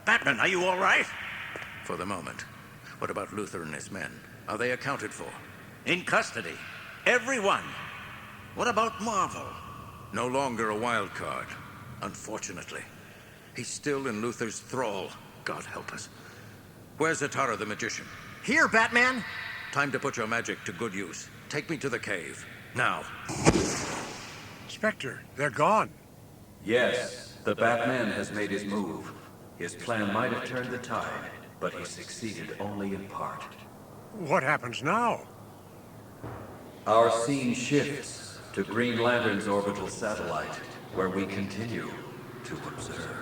Batman, are you all right? For the moment. What about Luthor and his men? Are they accounted for? In custody. Everyone. What about Marvel? No longer a wild card, unfortunately. He's still in Luthor's thrall. God help us. Where's Zatara the magician? Here, Batman! Time to put your magic to good use. Take me to the cave. Now. Spectre, they're gone. Yes, the Batman has made his move. His plan might have turned the tide, but he succeeded only in part. What happens now? Our scene shifts to Green Lantern's orbital satellite, where we continue to observe.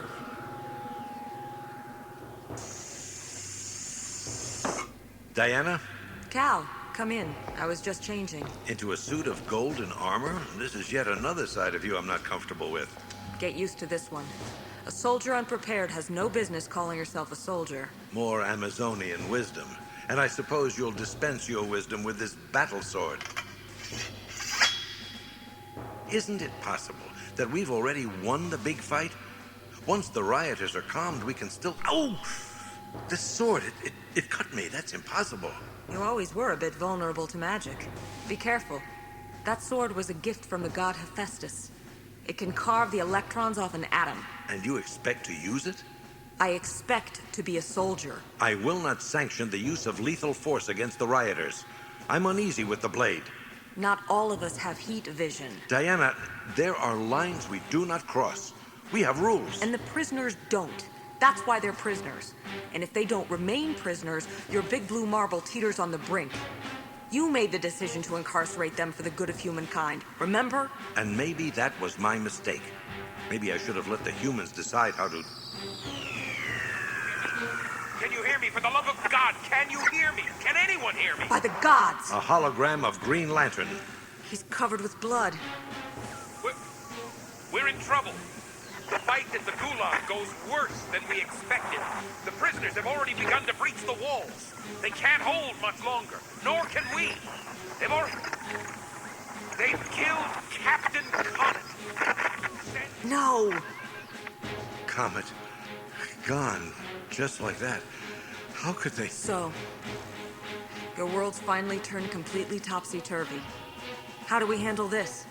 Diana? Cal, come in. I was just changing. Into a suit of gold and armor? This is yet another side of you I'm not comfortable with. Get used to this one. A soldier unprepared has no business calling herself a soldier. More Amazonian wisdom. And I suppose you'll dispense your wisdom with this battle sword. Isn't it possible that we've already won the big fight? Once the rioters are calmed, we can still... Oh! This sword, it cut me. That's impossible. You always were a bit vulnerable to magic. Be careful. That sword was a gift from the god Hephaestus. It can carve the electrons off an atom. And you expect to use it? I expect to be a soldier. I will not sanction the use of lethal force against the rioters. I'm uneasy with the blade. Not all of us have heat vision. Diana, there are lines we do not cross. We have rules. And the prisoners don't. That's why they're prisoners. And if they don't remain prisoners, your big blue marble teeters on the brink. You made the decision to incarcerate them for the good of humankind, remember? And maybe that was my mistake. Maybe I should have let the humans decide how to... Can you hear me? For the love of God, can you hear me? Can anyone hear me? By the gods! A hologram of Green Lantern. He's covered with blood. We're in trouble. The fight at the Gulag goes worse than we expected. The prisoners have already begun to breach the walls. They can't hold much longer, nor can we. They've killed Captain Comet. No! Comet. Gone. Just like that. How could they... So, your world's finally turned completely topsy-turvy. How do we handle this?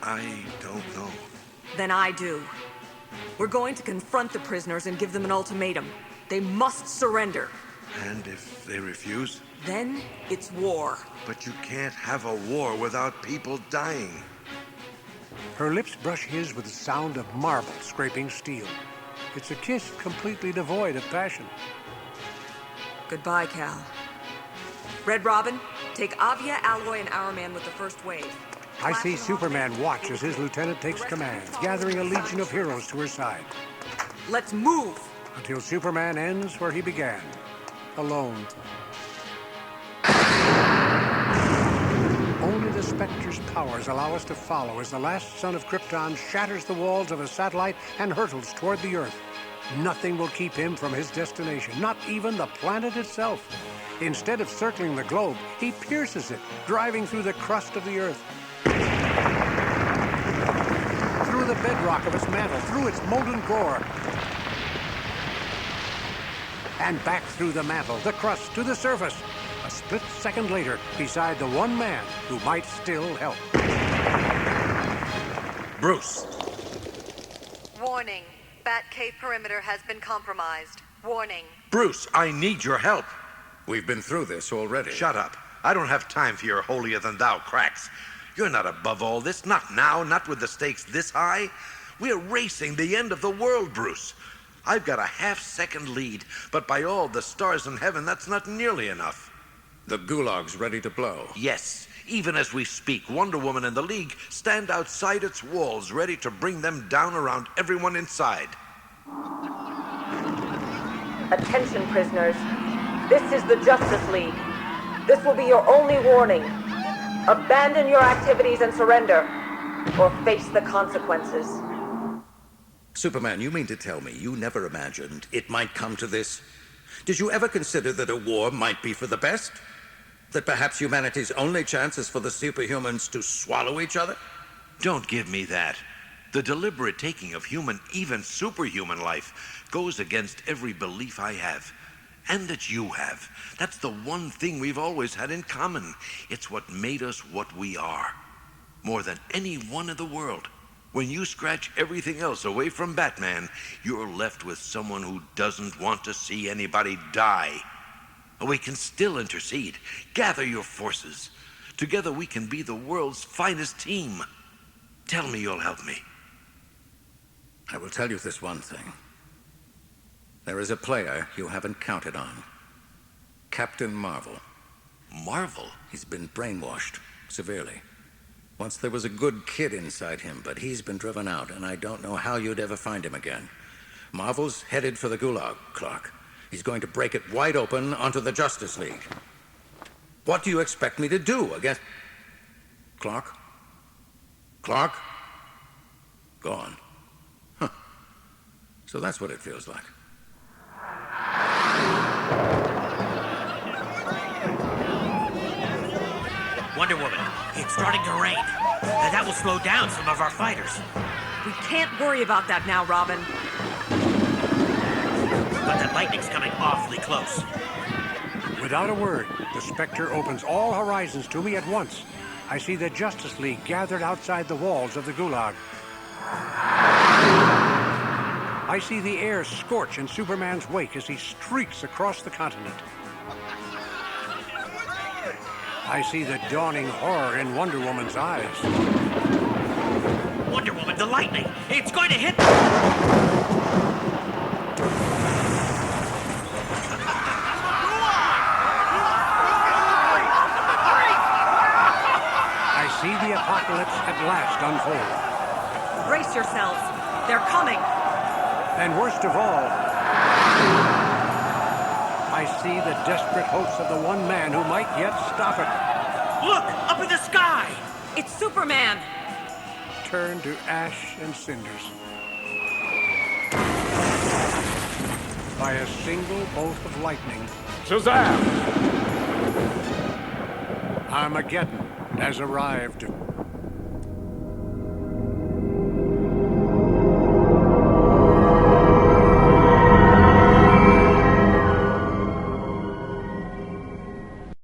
I don't know. Then I do. We're going to confront the prisoners and give them an ultimatum. They must surrender. And if they refuse? Then it's war. But you can't have a war without people dying. Her lips brush his with the sound of marble scraping steel. It's a kiss completely devoid of passion. Goodbye, Cal. Red Robin, take Avia, Alloy, and Our Man with the first wave. I see Superman watch as his lieutenant takes command, gathering a legion of heroes to her side. Let's move! Until Superman ends where he began, alone. Only the Spectre's powers allow us to follow as the last son of Krypton shatters the walls of a satellite and hurtles toward the Earth. Nothing will keep him from his destination, not even the planet itself. Instead of circling the globe, he pierces it, driving through the crust of the Earth. Through the bedrock of its mantle, through its molten core. And back through the mantle, the crust, to the surface. A split second later, beside the one man who might still help. Bruce. Warning. Batcave perimeter has been compromised. Warning. Bruce, I need your help. We've been through this already. Shut up. I don't have time for your holier-than-thou cracks. You're not above all this. Not now, not with the stakes this high. We're racing the end of the world, Bruce. I've got a half-second lead, but by all the stars in heaven, that's not nearly enough. The Gulag's ready to blow. Yes. Even as we speak, Wonder Woman and the League stand outside its walls, ready to bring them down around everyone inside. Attention, prisoners. This is the Justice League. This will be your only warning. Abandon your activities and surrender, or face the consequences. Superman, you mean to tell me you never imagined it might come to this? Did you ever consider that a war might be for the best? That perhaps humanity's only chance is for the superhumans to swallow each other? Don't give me that. The deliberate taking of human, even superhuman life goes against every belief I have, and that you have. That's the one thing we've always had in common. It's what made us what we are. More than anyone in the world. When you scratch everything else away from Batman, you're left with someone who doesn't want to see anybody die. We can still intercede. Gather your forces. Together we can be the world's finest team. Tell me you'll help me. I will tell you this one thing. There is a player you haven't counted on. Captain Marvel. Marvel? He's been brainwashed, severely. Once there was a good kid inside him, but he's been driven out, and I don't know how you'd ever find him again. Marvel's headed for the Gulag, Clark. He's going to break it wide open onto the Justice League. What do you expect me to do against... Clark? Clark? Gone. Huh. So that's what it feels like. Wonder Woman, it's starting to rain. That will slow down some of our fighters. We can't worry about that now, Robin. But that lightning's coming awfully close. Without a word, the Spectre opens all horizons to me at once. I see the Justice League gathered outside the walls of the Gulag. I see the air scorch in Superman's wake as he streaks across the continent. I see the dawning horror in Wonder Woman's eyes. Wonder Woman, the lightning! It's going to hit... I see the apocalypse at last unfold. Brace yourselves. They're coming. And worst of all, I see the desperate hopes of the one man who might yet stop it. Look! Up in the sky! It's Superman! Turn to ash and cinders. By a single bolt of lightning, Shazam! Armageddon has arrived.